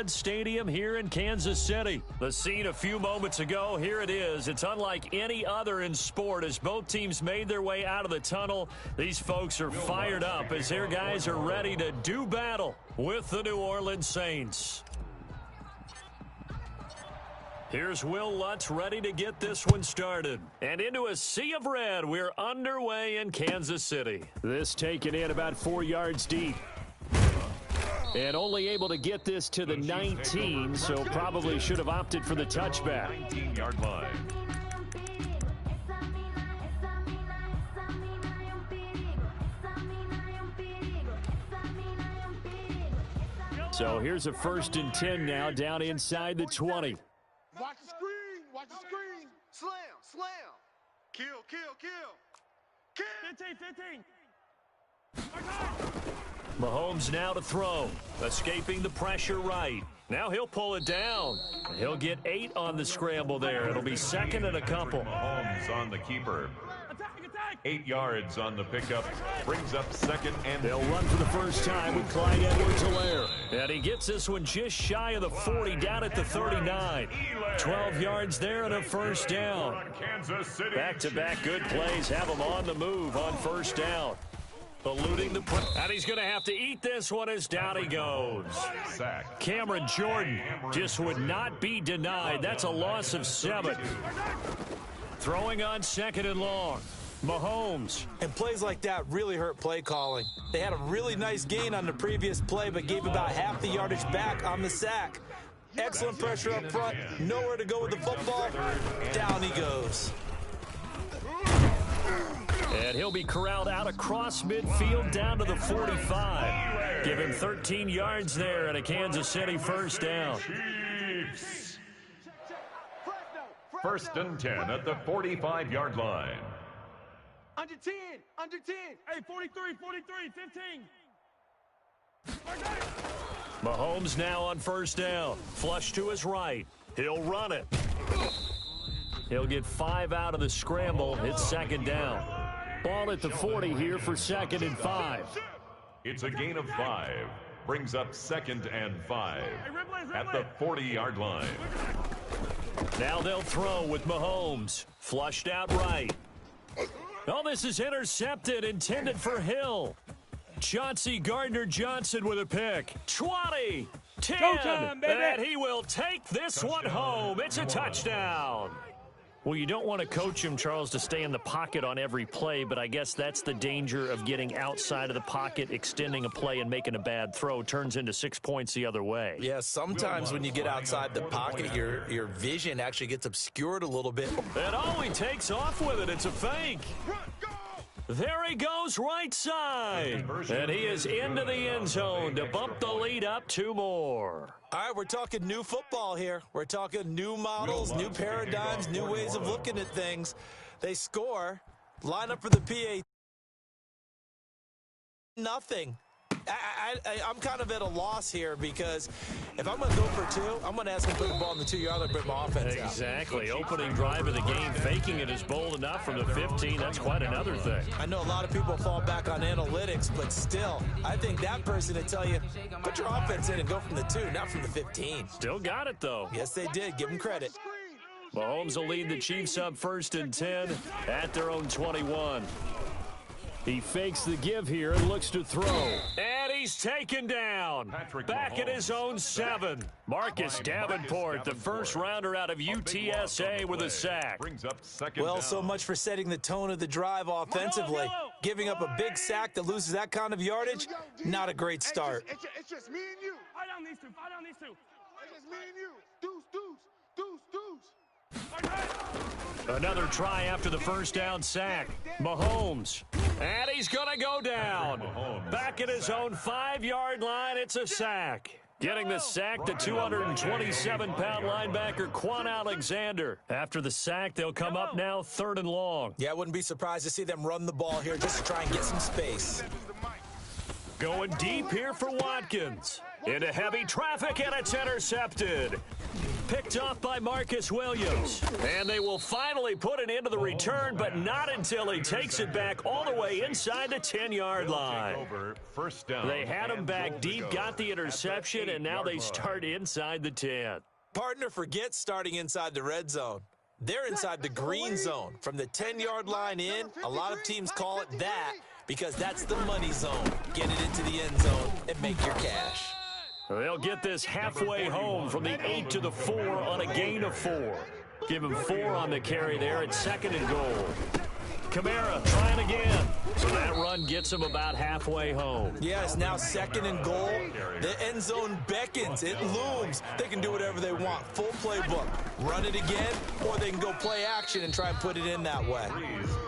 Arrowhead Stadium here in Kansas City. The scene a few moments ago, here it is. It's unlike any other in sport as both teams made their way out of the tunnel. These folks are fired up as their guys are ready to do battle with the New Orleans Saints. Here's Will Lutz ready to get this one started. And into a sea of red, we're underway in Kansas City. This taken in about 4 yards deep. And only able to get this to the 19, so probably should have opted for the touchback. 19-yard line. So here's a 1st and 10 now down inside the 20. Watch the screen. Watch the screen. Slam. Slam. Kill. Kill. Kill. Kill. 15. Mahomes now to throw. Escaping the pressure right. Now he'll pull it down. He'll get 8 on the scramble there. It'll be 2nd and a couple. Mahomes on the keeper. 8 yards on the pickup. Brings up 2nd and... They'll run for the first time with Clyde Edwards-Helaire. And he gets this one just shy of the 40, down at the 39. 12 yards there and a 1st down. Back-to-back good plays have him on the move on 1st down. Eluding the and he's going to have to eat this one as down he goes. Cameron Jordan just would not be denied. That's a loss of 7. Throwing on 2nd and long. Mahomes. And plays like that really hurt play calling. They had a really nice gain on the previous play, but gave about half the yardage back on the sack. Excellent pressure up front. Nowhere to go with the football. Down he goes. And he'll be corralled out across midfield down to the 45. Give him 13 yards there and a Kansas City 1st down. Chiefs. 1st and 10 at the 45-yard line. Under 10. Under 10. Hey, 43, 15. Mahomes now on 1st down. Flush to his right. He'll run it. He'll get 5 out of the scramble. It's 2nd down. Ball at the 40 here for 2nd and 5. It's a gain of 5. Brings up 2nd and 5 at the 40-yard line. Now they'll throw with Mahomes. Flushed out right. Oh, this is intercepted, intended for Hill. Chauncey Gardner-Johnson with a pick. 20, 10, Showtime, baby. And he will take this one home. It's a touchdown. Well, you don't want to coach him, Charles, to stay in the pocket on every play, but I guess that's the danger of getting outside of the pocket, extending a play, and making a bad throw. Turns into 6 points the other way. Yeah, sometimes when you get outside the pocket, your vision actually gets obscured a little bit. And oh, he takes off with it. It's a fake. There he goes right side. And he is into the end zone to bump the lead up 2 more. All right, we're talking new football here. We're talking new models, new paradigms, new ways of looking at things. They score, line up for the PA. Nothing. I'm kind of at a loss here because if I'm going to go for 2, I'm going to ask him to put the ball in the 2-yard line and bring my offense out. Exactly. Opening drive of the game, faking it is bold enough from the 15. That's quite another thing. I know a lot of people fall back on analytics, but still, I think that person would tell you, put your offense in and go from the 2, not from the 15. Still got it, though. Yes, they did. Give them credit. Mahomes will lead the Chiefs up 1st and 10 at their own 21. He fakes the give here and looks to throw. And he's taken down. Back at his own 7. Marcus Davenport, the first rounder out of UTSA with a sack. Well, so much for setting the tone of the drive offensively. Giving up a big sack that loses that kind of yardage, not a great start. It's just me and you. Fight on these two. It's just me and you. Deuce. Another try after the 1st down sack. Mahomes. And he's going to go down. Back at his own 5-yard line, it's a sack. Getting the sack, the 227-pound linebacker, Quan Alexander. After the sack, they'll come up now 3rd and long. Yeah, I wouldn't be surprised to see them run the ball here just to try and get some space. Going deep here for Watkins. Into heavy traffic, and it's intercepted. Picked off by Marcus Williams. And they will finally put it into the return, but not until he takes it back all the way inside the 10-yard line. First down. They had him back deep, got the interception, and now they start inside the 10. Partner, forget starting inside the red zone. They're inside the green zone. From the 10-yard line in, a lot of teams call it that because that's the money zone. Get it into the end zone and make your cash. They'll get this halfway home from the 8 to the 4 on a gain of 4. Give him 4 on the carry there at 2nd and goal. Kamara trying again. So that run gets him about halfway home. Yeah, it's now 2nd and goal. The end zone beckons. It looms. They can do whatever they want. Full playbook. Run it again, or they can go play action and try and put it in that way.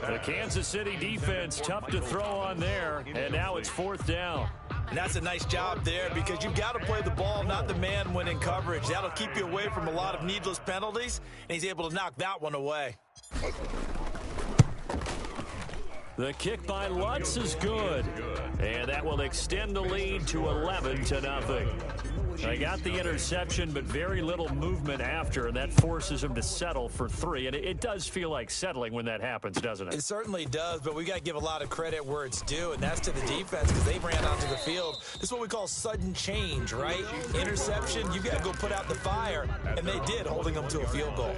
The Kansas City defense tough to throw on there, and now it's 4th down. And that's a nice job there because you've got to play the ball, not the man when in coverage. That'll keep you away from a lot of needless penalties, and he's able to knock that one away. The kick by Lutz is good, and that will extend the lead to 11-0. They got the interception, but very little movement after, and that forces them to settle for 3. And it does feel like settling when that happens, doesn't it? It certainly does, but we got to give a lot of credit where it's due, and that's to the defense because they ran onto the field. This is what we call sudden change, right? Interception, you got to go put out the fire, and they did, holding them to a field goal.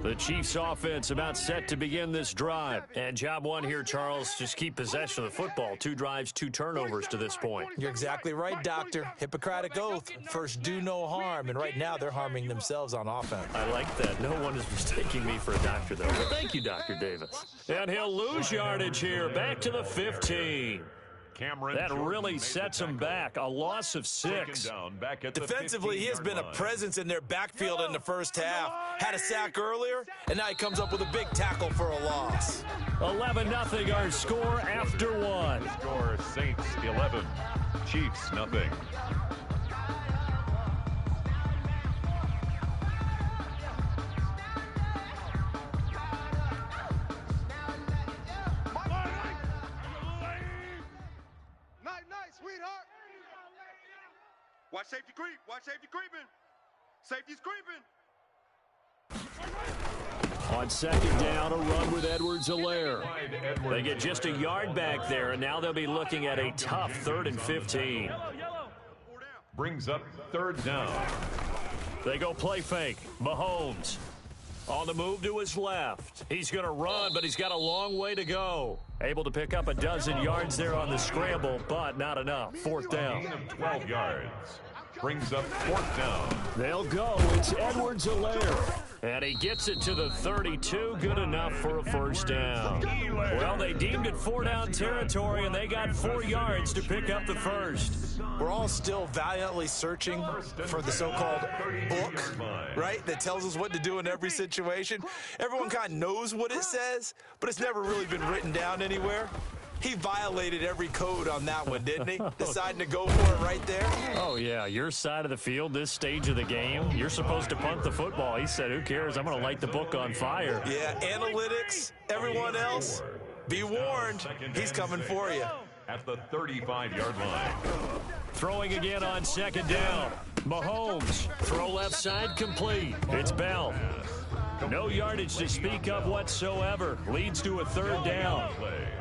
The Chiefs offense about set to begin this drive. And job one here, Charles, just keep possession of the football. 2 drives, 2 turnovers to this point. You're exactly right, Doctor. Hippocratic oath. First, do no harm. And right now, they're harming themselves on offense. I like that. No one is mistaking me for a doctor, though. But thank you, Dr. Davis. And he'll lose yardage here. Back to the 15. That really sets him back. A loss of 6. Defensively, he has been a presence in their backfield in the first half. Had a sack earlier, and now he comes up with a big tackle for a loss. 11-0 our score after 1. Score Saints 11, Chiefs nothing. Sweetheart. Watch safety creep. Watch safety creeping. Safety's creeping. On 2nd down, a run with Edwards-Helaire. They get just a yard back there, and now they'll be looking at a tough 3rd and 15. Brings up 3rd down. They go play fake. Mahomes on the move to his left. He's going to run, but he's got a long way to go. Able to pick up a dozen yards there on the scramble, but not enough. 4th down. Gain of 12 yards. Brings up 4th down. They'll go. It's Edwards-Helaire. And he gets it to the 32. Good enough for a 1st down. Well, they deemed it 4-down territory, and they got 4 yards to pick up the 1st. We're all still valiantly searching for the so-called book, right, that tells us what to do in every situation. Everyone kind of knows what it says, but it's never really been written down anywhere. He violated every code on that one, didn't he? Deciding to go for it right there. Oh, yeah, your side of the field, this stage of the game, you're supposed to punt the football. He said, who cares? I'm going to light the book on fire. Yeah, analytics, everyone else, be warned, he's coming for you. At the 35-yard line. Throwing again on 2nd down. Mahomes, throw left side complete. It's Bell. No yardage to speak of whatsoever. Leads to a 3rd down.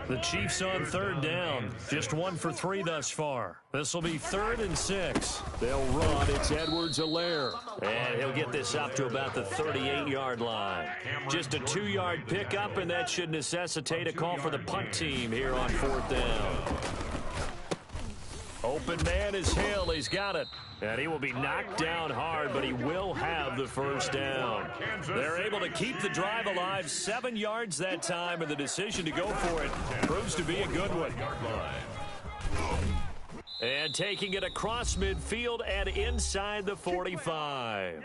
The Chiefs on 3rd down. Just 1 for 3 thus far. This will be 3rd and 6. They'll run. It's Edwards-Helaire. And he'll get this up to about the 38-yard line. Just a 2-yard pickup, and that should necessitate a call for the punt team here on 4th down. Open man is Hill. He's got it. And he will be knocked down hard, but he will have the 1st down. They're able to keep the drive alive. 7 yards that time, and the decision to go for it proves to be a good one. And taking it across midfield and inside the 45.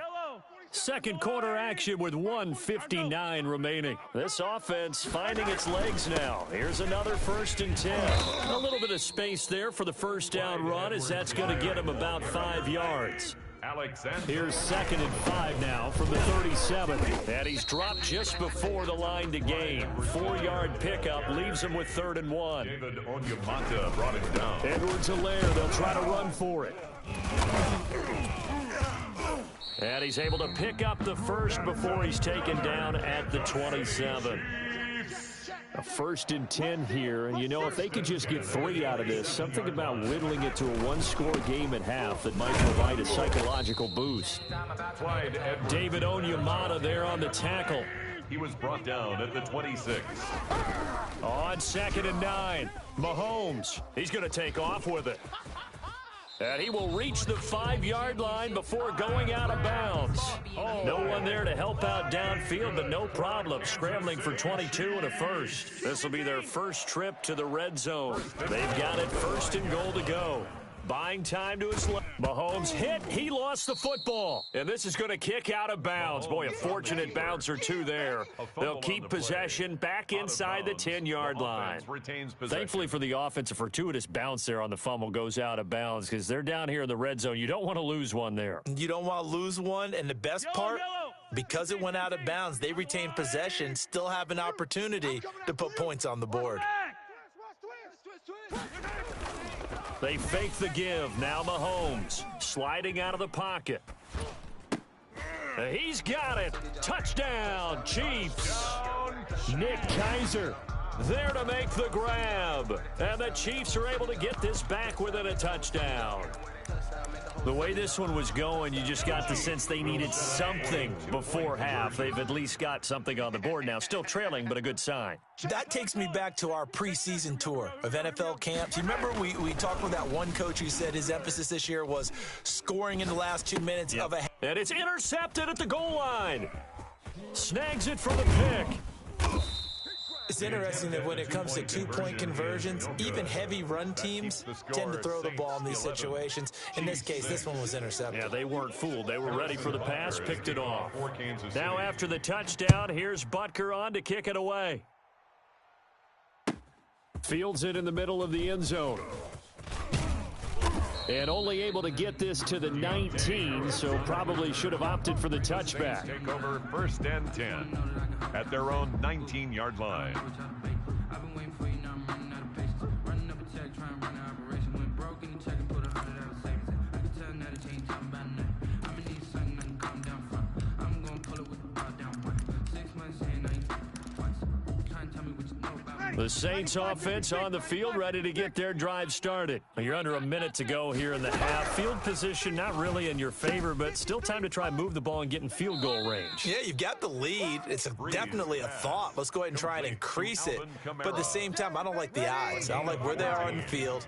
Second quarter action with 1:59 remaining. This offense finding its legs now. Here's another 1st and 10. A little bit of space there for the 1st down run, as that's going to get him about 5 yards. Alexander. Here's 2nd and 5 now from the 37. And he's dropped just before the line to gain. 4-yard pickup leaves him with 3rd and 1. David o-Gamabunta brought him down. Edwards-Helaire, they'll try to run for it. And he's able to pick up the first before he's taken down at the 27. A 1st and 10 here, and you know, if they could just get 3 out of this, something about whittling it to a 1-score game at half that might provide a psychological boost. David o-Gamabunta there on the tackle. He was brought down at the 26. On 2nd and 9, Mahomes, he's going to take off with it. And he will reach the 5-yard line before going out of bounds. No one there to help out downfield, but no problem. Scrambling for 22 and a first. This will be their first trip to the red zone. They've got it 1st and goal to go. Buying time to his left. Mahomes hit. He lost the football. And this is going to kick out of bounds. Boy, a fortunate bounce or two there. They'll keep possession back inside the 10-yard line. Thankfully for the offense, a fortuitous bounce there on the fumble goes out of bounds because they're down here in the red zone. You don't want to lose one there. You don't want to lose one, and the best part, because it went out of bounds, they retain possession, still have an opportunity to put points on the board. They fake the give. Now Mahomes sliding out of the pocket. He's got it. Touchdown, Chiefs. Nick Keiser there to make the grab. And the Chiefs are able to get this back within a touchdown. The way this one was going, you just got the sense they needed something before half. They've at least got something on the board now. Still trailing, but a good sign. That takes me back to our preseason tour of NFL camps. You remember we talked with that one coach who said his emphasis this year was scoring in the last 2 minutes of a... And it's intercepted at the goal line. Snags it for the pick. It's interesting that when it comes to two-point conversions, even heavy run teams tend to throw the ball in these situations. In this case, this one was intercepted. Yeah, they weren't fooled. They were ready for the pass, picked it off. Now after the touchdown, here's Butker on to kick it away. Fields it in the middle of the end zone. And only able to get this to the 19, so probably should have opted for the touchback. Take over 1st and 10 at their own 19-yard line. The Saints offense on the field, ready to get their drive started. You're under a minute to go here in the half. Field position not really in your favor, but still time to try and move the ball and get in field goal range. Yeah, you've got the lead. It's definitely a thought. Let's go ahead and try and increase it. But at the same time, I don't like the odds. I don't like where they are on the field.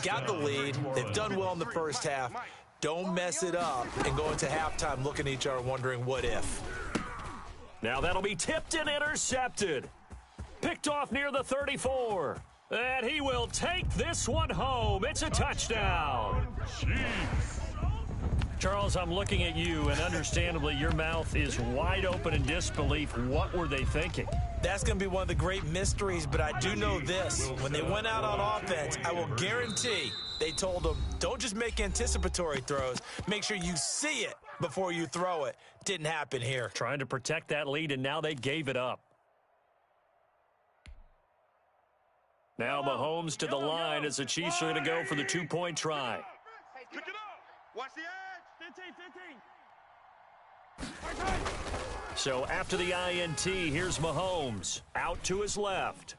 Got the lead. They've done well in the first half. Don't mess it up and go into halftime looking at each other wondering what if. Now that'll be tipped and intercepted. Picked off near the 34. And he will take this one home. It's a touchdown. Chiefs. Charles, I'm looking at you, and understandably, your mouth is wide open in disbelief. What were they thinking? That's going to be one of the great mysteries, but I do know this. When they went out on offense, I will guarantee they told them, don't just make anticipatory throws. Make sure you see it before you throw it. Didn't happen here. Trying to protect that lead, and now they gave it up. Now Mahomes to the line as the Chiefs are going to go for the two-point try. Pick it up. Watch the edge. 15. So after the INT, here's Mahomes. Out to his left.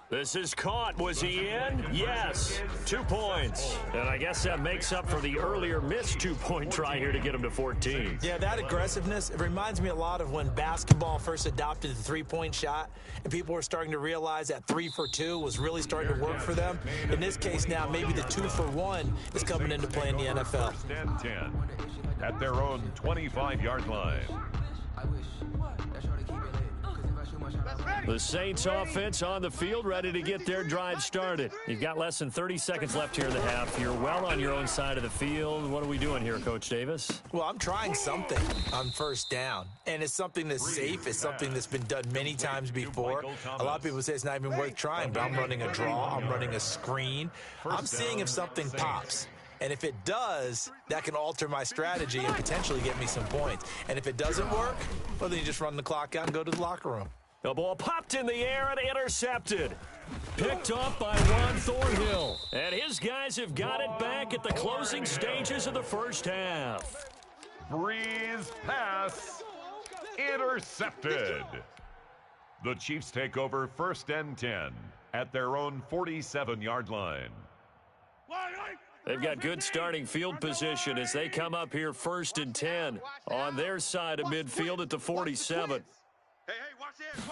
This is caught. Was he in? Yes. 2 points. And I guess that makes up for the earlier missed two-point try here to get him to 14. Yeah, that aggressiveness, it reminds me a lot of when basketball first adopted the three-point shot, and people were starting to realize that 3 for 2 was really starting to work for them. In this case now, maybe the 2 for 1 is coming into play in the NFL. 1st and 10 at their own 25-yard line. The Saints offense on the field, ready to get their drive started. You've got less than 30 seconds left here in the half. You're well on your own side of the field. What are we doing here, Coach Davis? Well, I'm trying something on first down, and it's something that's safe. It's something that's been done many times before. A lot of people say it's not even worth trying, but I'm running a draw. I'm running a screen. I'm seeing if something pops. And if it does, that can alter my strategy and potentially get me some points. And if it doesn't work, well, then you just run the clock out and go to the locker room. The ball popped in the air and intercepted. Picked off by Ron Thornhill. And his guys have got it back at the closing stages of the first half. Breeze pass intercepted. The Chiefs take over 1st and 10 at their own 47-yard line. They've got good starting field position as they come up here 1st and 10 on their side of midfield at the 47. Hey, watch this.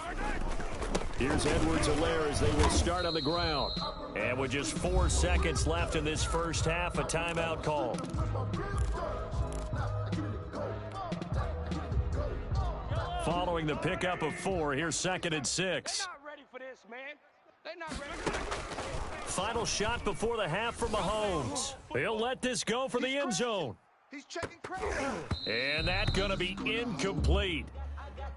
Here's Edwards-Helaire as they will start on the ground. And with just 4 seconds left in this first half, a timeout call. Following the pickup of 4, here's 2nd and 6. They're not ready for this, man. They're not ready. Final shot before the half for Mahomes. He'll let this go for the end zone. He's checking crazy. And that's going to be incomplete.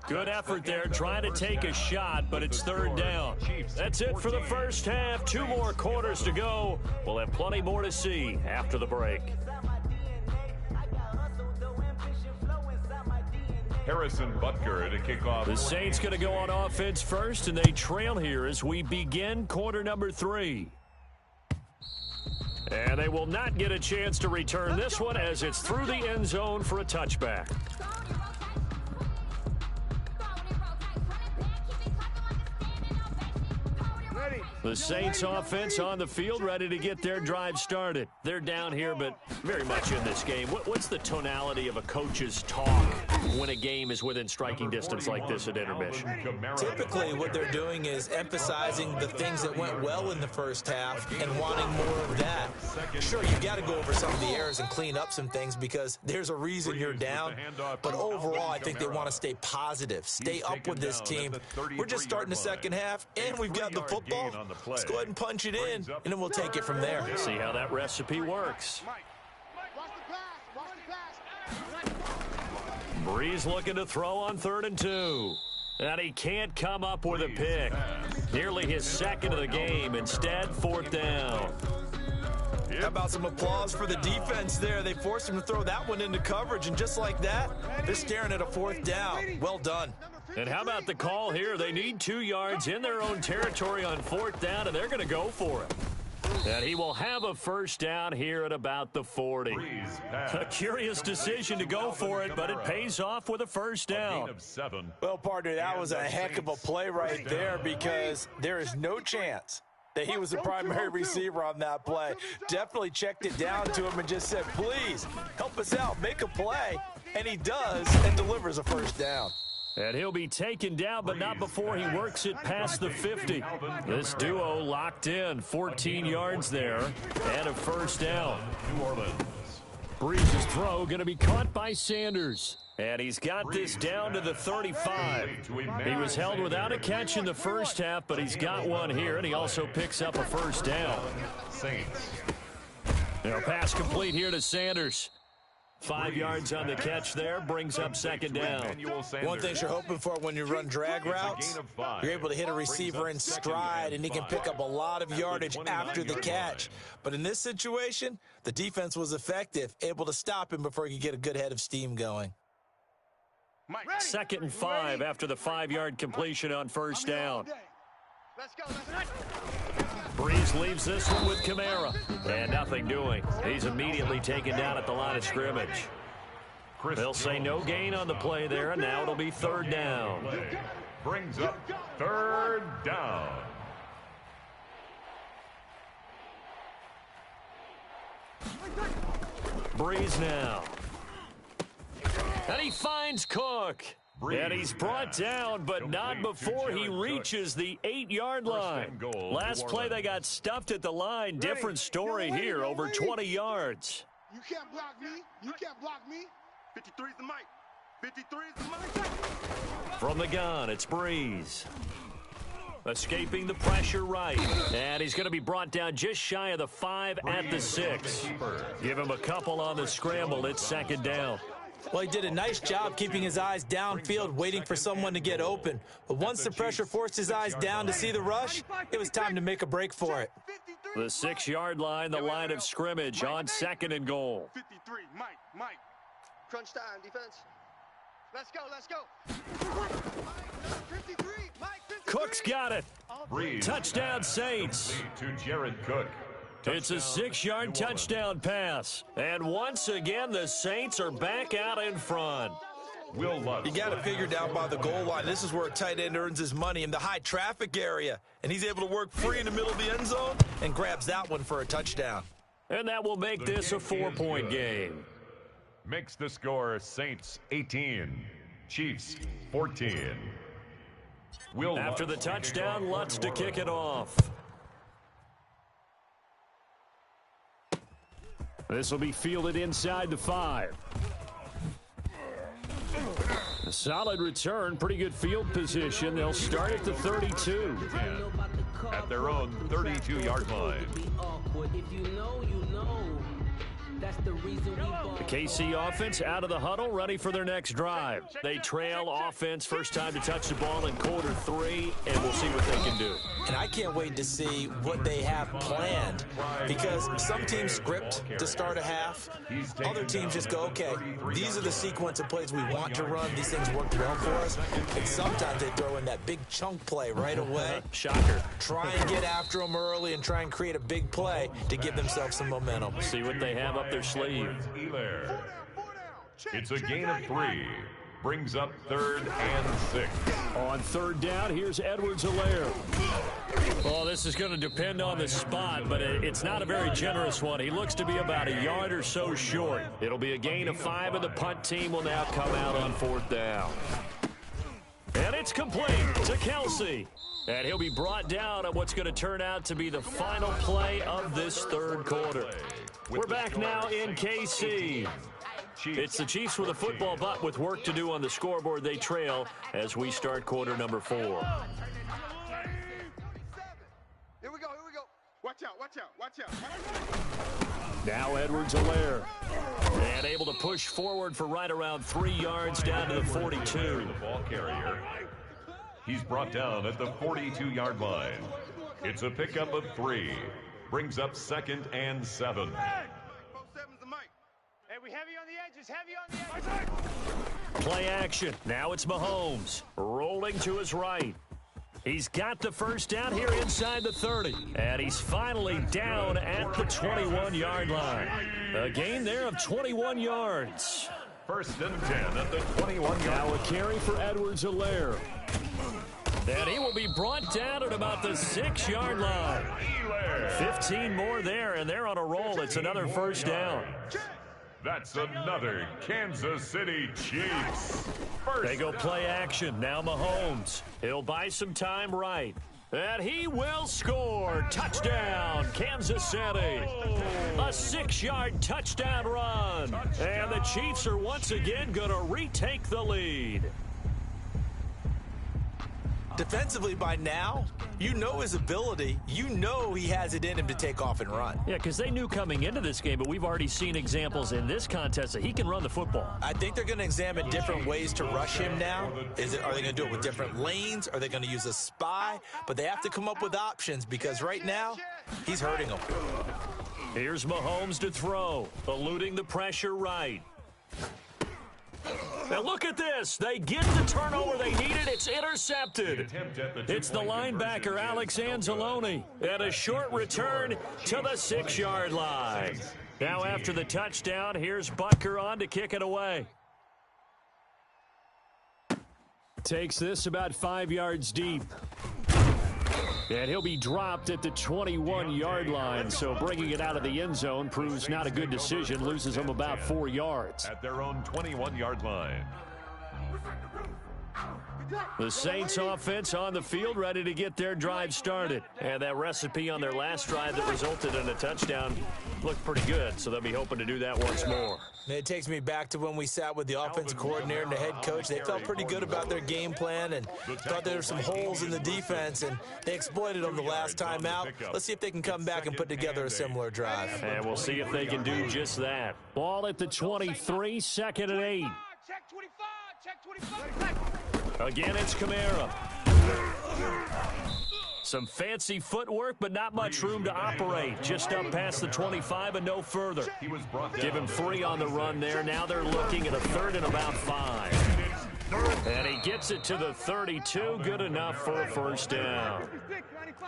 Good effort there trying to take a shot, but it's 3rd down. That's it for the first half. 2 more quarters to go. We'll have plenty more to see after the break. Harrison Butker to kick off. The Saints going to go on offense first, and they trail here as we begin quarter number 3. And they will not get a chance to return this one as it's through the end zone for a touchback. The Saints offense on the field, ready to get their drive started. They're down here, but very much in this game. What's the tonality of a coach's talk when a game is within striking distance like this at intermission? Typically, what they're doing is emphasizing the things that went well in the first half and wanting more of that. Sure, you got to go over some of the errors and clean up some things because there's a reason you're down. But overall, I think they want to stay positive, stay up with this team. We're just starting the second half, and we've got the football. Let's go ahead and punch it in, and then we'll take it from there. See how that recipe works. Breeze looking to throw on 3rd and 2. And he can't come up with a pick. Nearly his 2nd of the game. Instead, 4th down. How about some applause for the defense there? They forced him to throw that one into coverage, and just like that, they're staring at a 4th down. Well done. And how about the call here? They need 2 yards in their own territory on 4th down, and they're going to go for it. And he will have a 1st down here at about the 40. A curious decision to go for it, but it pays off with a 1st down. Well, partner, that was a heck of a play right there because there is no chance that he was the primary receiver on that play. Definitely checked it down to him and just said, please, help us out, make a play. And he does and delivers a 1st down. And he'll be taken down, but not before he works it past the 50. This duo locked in, 14 yards there, and a 1st down. New Orleans. Breeze's throw going to be caught by Sanders. And he's got this down to the 35. He was held without a catch in the first half, but he's got one here, and he also picks up a 1st down. Saints. Now pass complete here to Sanders. 5 yards on the catch there, brings up 2nd down. One thing you're hoping for when you run drag routes, you're able to hit a receiver in stride, and he can pick up a lot of yardage after the catch. But in this situation, the defense was effective, able to stop him before he could get a good head of steam going. 2nd and 5 after the 5-yard completion on 1st down. Let's go. Breeze leaves this one with Kamara. And nothing doing. He's immediately taken down at the line of scrimmage. They'll say no gain on the play there, and now it'll be 3rd down. Brings up 3rd down. Breeze now. And he finds Cook. And he's brought down, but not before he reaches the 8-yard line. Last play, they got stuffed at the line. Different story here, over 20 yards. You can't block me. You can't block me. 53's the mic. 53's the mic. From the gun, it's Breeze. Escaping the pressure right. And he's going to be brought down just shy of the 5 at the 6. Give him a couple on the scramble. It's 2nd down. Well, he did a nice job keeping his eyes downfield, waiting for someone to get open. But once the pressure forced his eyes down to see the rush, it was time to make a break for it. 53 The 6-yard line, the line of scrimmage on 2nd and goal. 53, Mike. Crunch time, defense. Let's go. 53, Mike, 53. Cook's got it. Breeze. Touchdown, Saints. To Jared Cook. It's a 6-yard touchdown pass. And once again, the Saints are back out in front. Will Lutz. You got it figured out by the goal line. This is where a tight end earns his money in the high traffic area. And he's able to work free in the middle of the end zone and grabs that one for a touchdown. And that will make this a 4-point game. Makes the score Saints 18, Chiefs 14. After the touchdown, Lutz to kick it off. This will be fielded inside the 5. A solid return, pretty good field position. They'll start at the 32. At their own 32-yard line. The KC offense out of the huddle, ready for their next drive. They trail offense, first time to touch the ball in quarter 3, and we'll see what they can do. And I can't wait to see what they have planned, because some teams script to start a half. Other teams just go, okay, these are the sequence of plays we want to run. These things work well for us. And sometimes they throw in that big chunk play right away. Shocker. Try and get after them early and try and create a big play to give themselves some momentum. See what they have up their sleeve. It's a gain of 3. Brings up 3rd and 6. On 3rd down, here's Edwards-Helaire. Well, this is going to depend on the spot, but it's not a very generous one. He looks to be about a yard or so short. It'll be a gain of 5, and the punt team will now come out on 4th down. And it's complete to Kelsey. And he'll be brought down on what's going to turn out to be the final play of this 3rd quarter. We're back now in KC. It's the Chiefs with a football, but with work to do on the scoreboard, they trail as we start quarter number 4. Here we go. Watch out. Now Edwards-Helaire. And able to push forward for right around 3 yards down to the 42. The ball carrier. He's brought down at the 42-yard line. It's a pickup of 3. Brings up 2nd and 7. Hey, we heavy on the edges, Play action. Now it's Mahomes rolling to his right. He's got the first down here inside the 30. And he's finally down at the 21-yard line. A gain there of 21 yards. 1st and 10 at the 21-yard line. Now a carry for Edwards-Helaire. And he will be brought down at about the 6-yard line. 15 more there, and they're on a roll. It's another first down. That's another Kansas City Chiefs. They go play action. Now Mahomes. He'll buy some time right. And he will score. Touchdown, Kansas City. A 6-yard touchdown run. And the Chiefs are once again going to retake the lead. Defensively by now, you know his ability. You know he has it in him to take off and run. Yeah, because they knew coming into this game, but we've already seen examples in this contest that he can run the football. I think they're going to examine different ways to rush him now. Are they going to do it with different lanes? Are they going to use a spy? But they have to come up with options, because right now, he's hurting them. Here's Mahomes to throw, eluding the pressure right. Now look at this. They get the turnover they needed. It's intercepted. It's the linebacker, Alex Anzalone. And a short return to the 6-yard line. Now after the touchdown, here's Butker on to kick it away. Takes this about 5 yards deep. And he'll be dropped at the 21-yard line, so bringing it out of the end zone proves not a good decision. Loses him about 4 yards. At their own 21-yard line. The Saints offense on the field, ready to get their drive started. And that recipe on their last drive that resulted in a touchdown looked pretty good, so they'll be hoping to do that once more. It takes me back to when we sat with the offensive coordinator and the head coach. They felt pretty good about their game plan and thought there were some holes in the defense, and they exploited them the last time out. Let's see if they can come back and put together a similar drive. And we'll see if they can do just that. Ball at the 23, 2nd and 8. Check 25, check 25. Again, it's Kamara. Some fancy footwork, but not much room to operate. Just up past the 25 and no further. Give him 3 on the run there. Now they're looking at a 3rd and about 5. And he gets it to the 32. Good enough for a first down.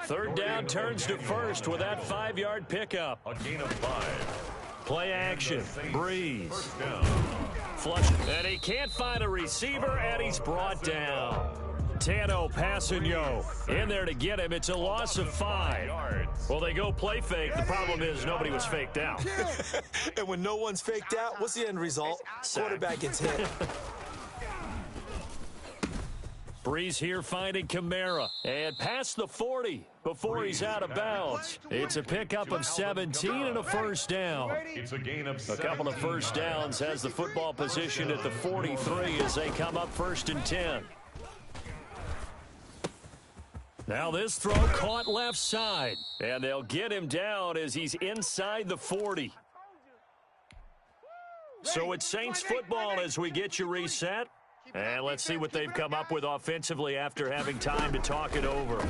3rd down turns to 1st with that 5-yard pickup. A gain of 5. Play action. Breeze. Flush. And he can't find a receiver, and he's brought down. Tano Passanio in there to get him. It's a loss of 5. Well, they go play fake. The problem is nobody was faked out. And when no one's faked out, what's the end result? Quarterback gets hit. Breeze here finding Kamara. And past the 40 before he's out of bounds. It's a pickup of 17 and a first down. It's a gain of A couple of first downs has the football position at the 43 as they come up 1st and 10. Now this throw caught left side. And they'll get him down as he's inside the 40. So it's Saints football as we get you reset. And let's see what they've come up with offensively after having time to talk it over.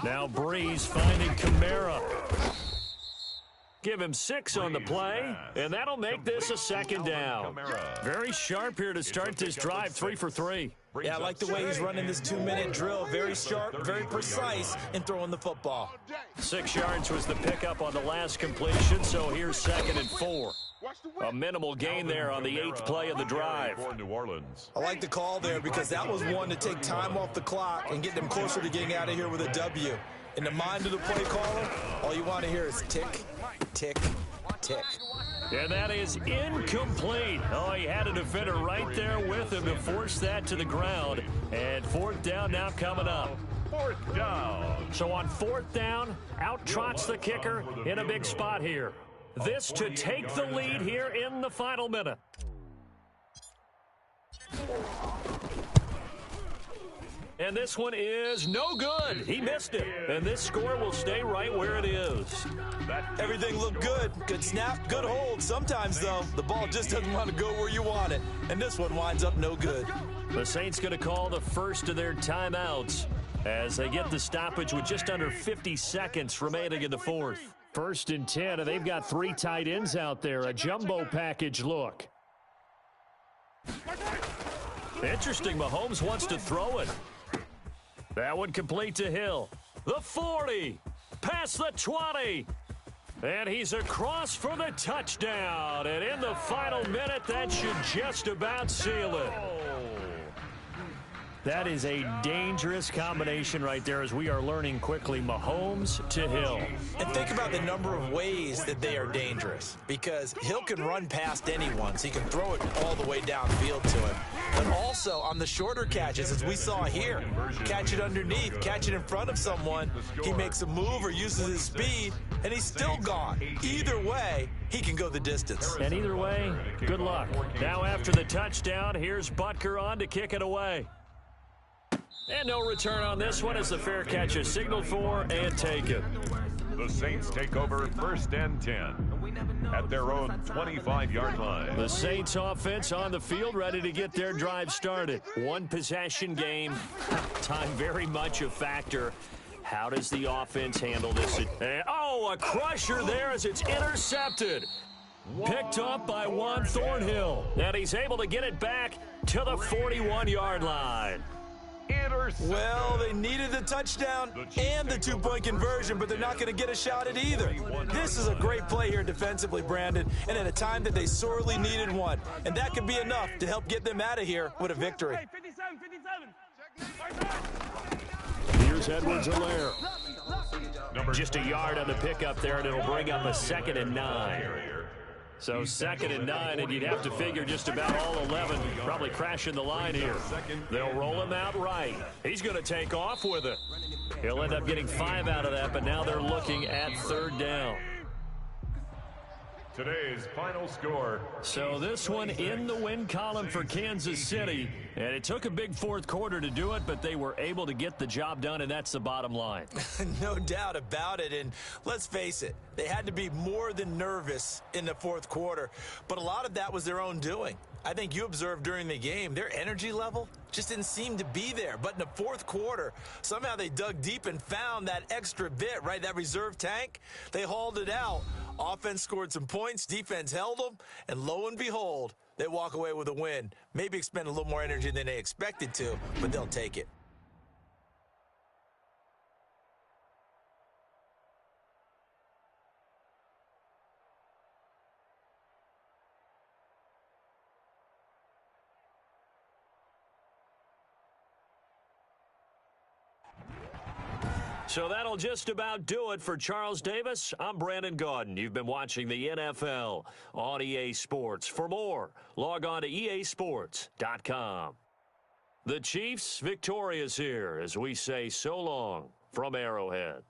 Now Breeze finding Kamara. Give him 6 on the play, and that'll make this a 2nd down. Very sharp here to start this drive, 3 for 3. Yeah, I like the way he's running this 2-minute drill. Very sharp, very precise in throwing the football. 6 yards was the pickup on the last completion, so here's 2nd and 4. A minimal gain there on the 8th play of the drive. I like the call there because that was one to take time off the clock and get them closer to getting out of here with a W. In the mind of the play caller, all you want to hear is tick, tick, tick. And that is incomplete. Oh, he had a defender right there with him to force that to the ground. And 4th down now coming up. 4th down. So on 4th down, out trots the kicker in a big spot here. This to take the lead here in the final minute. And this one is no good. He missed it. And this score will stay right where it is. Everything looked good. Good snap, good hold. Sometimes, though, the ball just doesn't want to go where you want it. And this one winds up no good. The Saints going to call the first of their timeouts as they get the stoppage with just under 50 seconds remaining in the 4th. 1st and 10, and they've got 3 tight ends out there. A jumbo package look. Interesting, Mahomes wants to throw it. That one complete to Hill. The 40, past the 20. And he's across for the touchdown. And in the final minute, that should just about seal it. That is a dangerous combination right there as we are learning quickly. Mahomes to Hill. And think about the number of ways that they are dangerous, because Hill can run past anyone, so he can throw it all the way downfield to him. But also on the shorter catches, as we saw here, catch it underneath, catch it in front of someone, he makes a move or uses his speed, and he's still gone. Either way, he can go the distance. And either way, good luck. Now after the touchdown, here's Butker on to kick it away. And no return on this one as the fair catch is signaled for and taken. The Saints take over 1st and 10 at their own 25-yard line. The Saints offense on the field ready to get their drive started. 1 possession game. Time very much a factor. How does the offense handle this? And, oh, a crusher there as it's intercepted. Picked up by Juan Thornhill. And he's able to get it back to the 41-yard line. Well, they needed the touchdown and the 2-point conversion, but they're not going to get a shot at either. This is a great play here defensively, Brandon, and at a time that they sorely needed one. And that could be enough to help get them out of here with a victory. Here's Edwards-Helaire. Just a yard on the pickup there, and it'll bring up a 2nd and 9. So 2nd and 9, and you'd have to figure just about all 11 probably crashing the line here. They'll roll him out right. He's going to take off with it. He'll end up getting 5 out of that, but now they're looking at 3rd down. Today's final score. So this one in the win column for Kansas City. And it took a big 4th quarter to do it, but they were able to get the job done, and that's the bottom line. No doubt about it. And let's face it, they had to be more than nervous in the 4th quarter. But a lot of that was their own doing. I think you observed during the game, their energy level just didn't seem to be there. But in the fourth quarter, somehow they dug deep and found that extra bit, right, that reserve tank. They hauled it out. Offense scored some points, defense held them, and lo and behold, they walk away with a win. Maybe expend a little more energy than they expected to, but they'll take it. So that'll just about do it for Charles Davis. I'm Brandon Gaudin. You've been watching the NFL on EA Sports. For more, log on to easports.com. The Chiefs victorious here as we say so long from Arrowhead.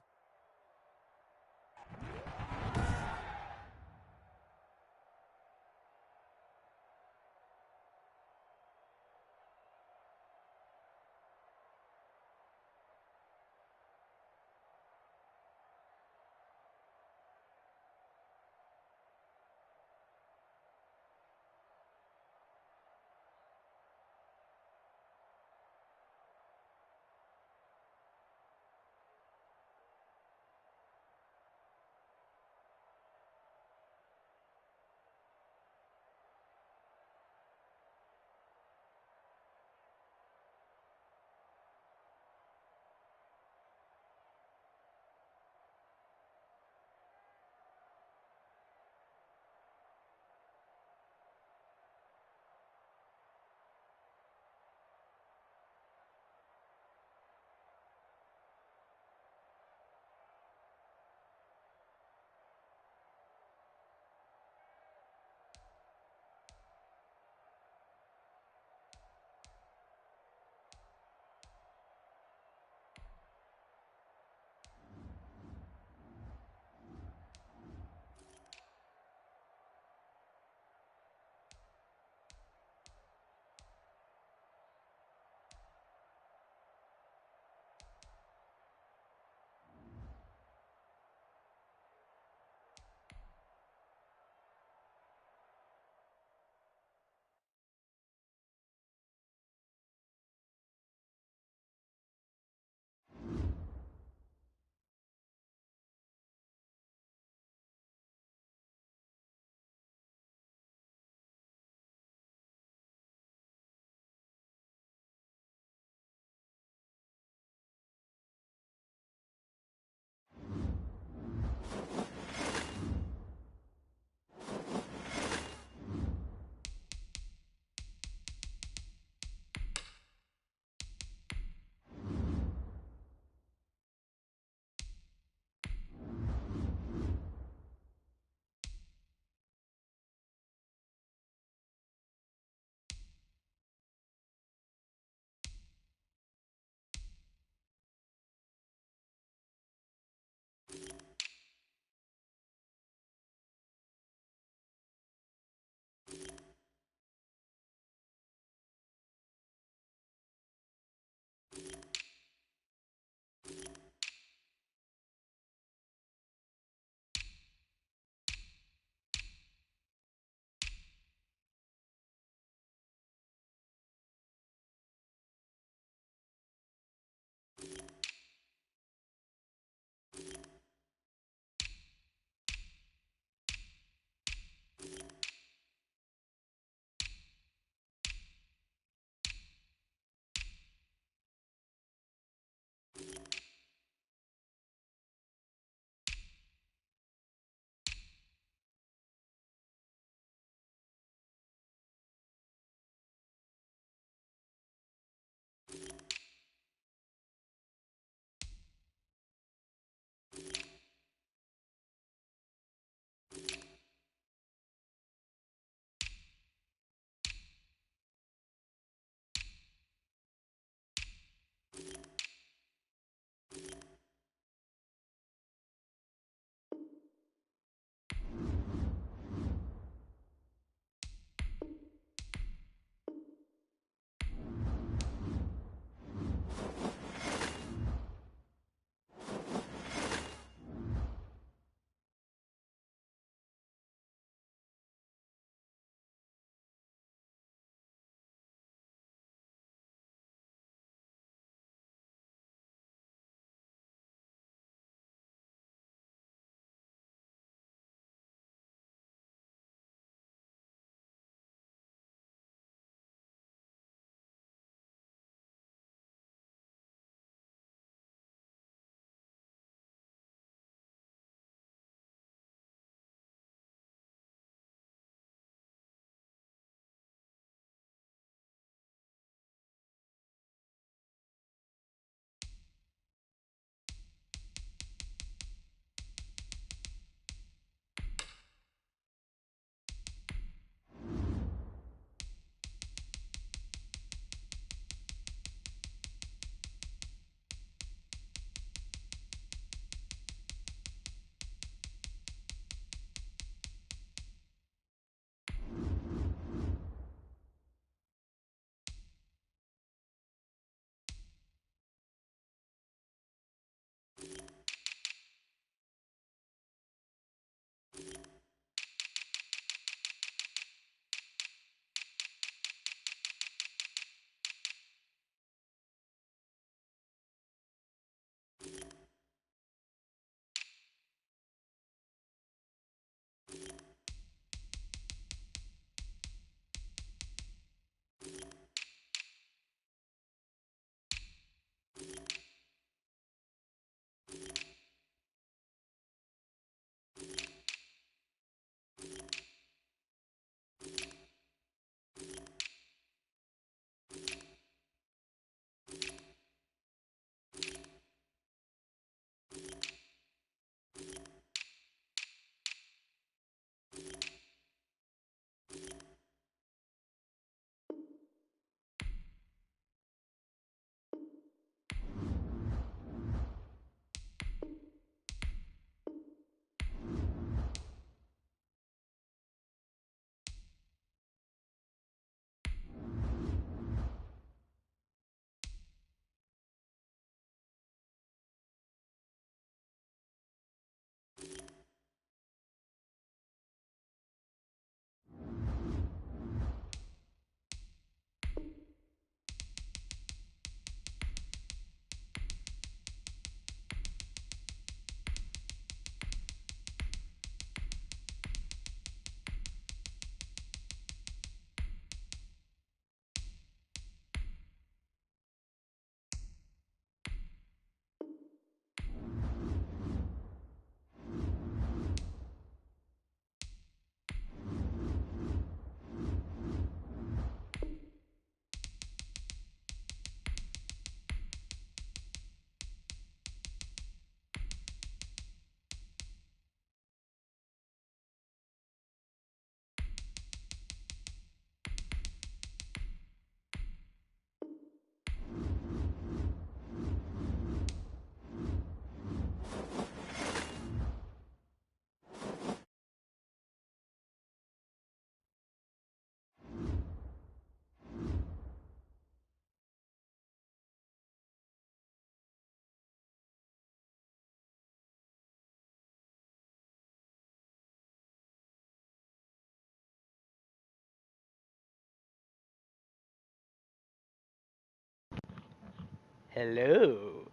Hello.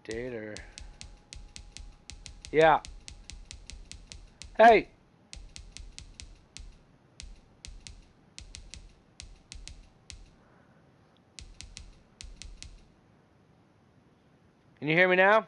Dater. Yeah. Hey. Can you hear me now?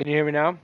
Can you hear me now?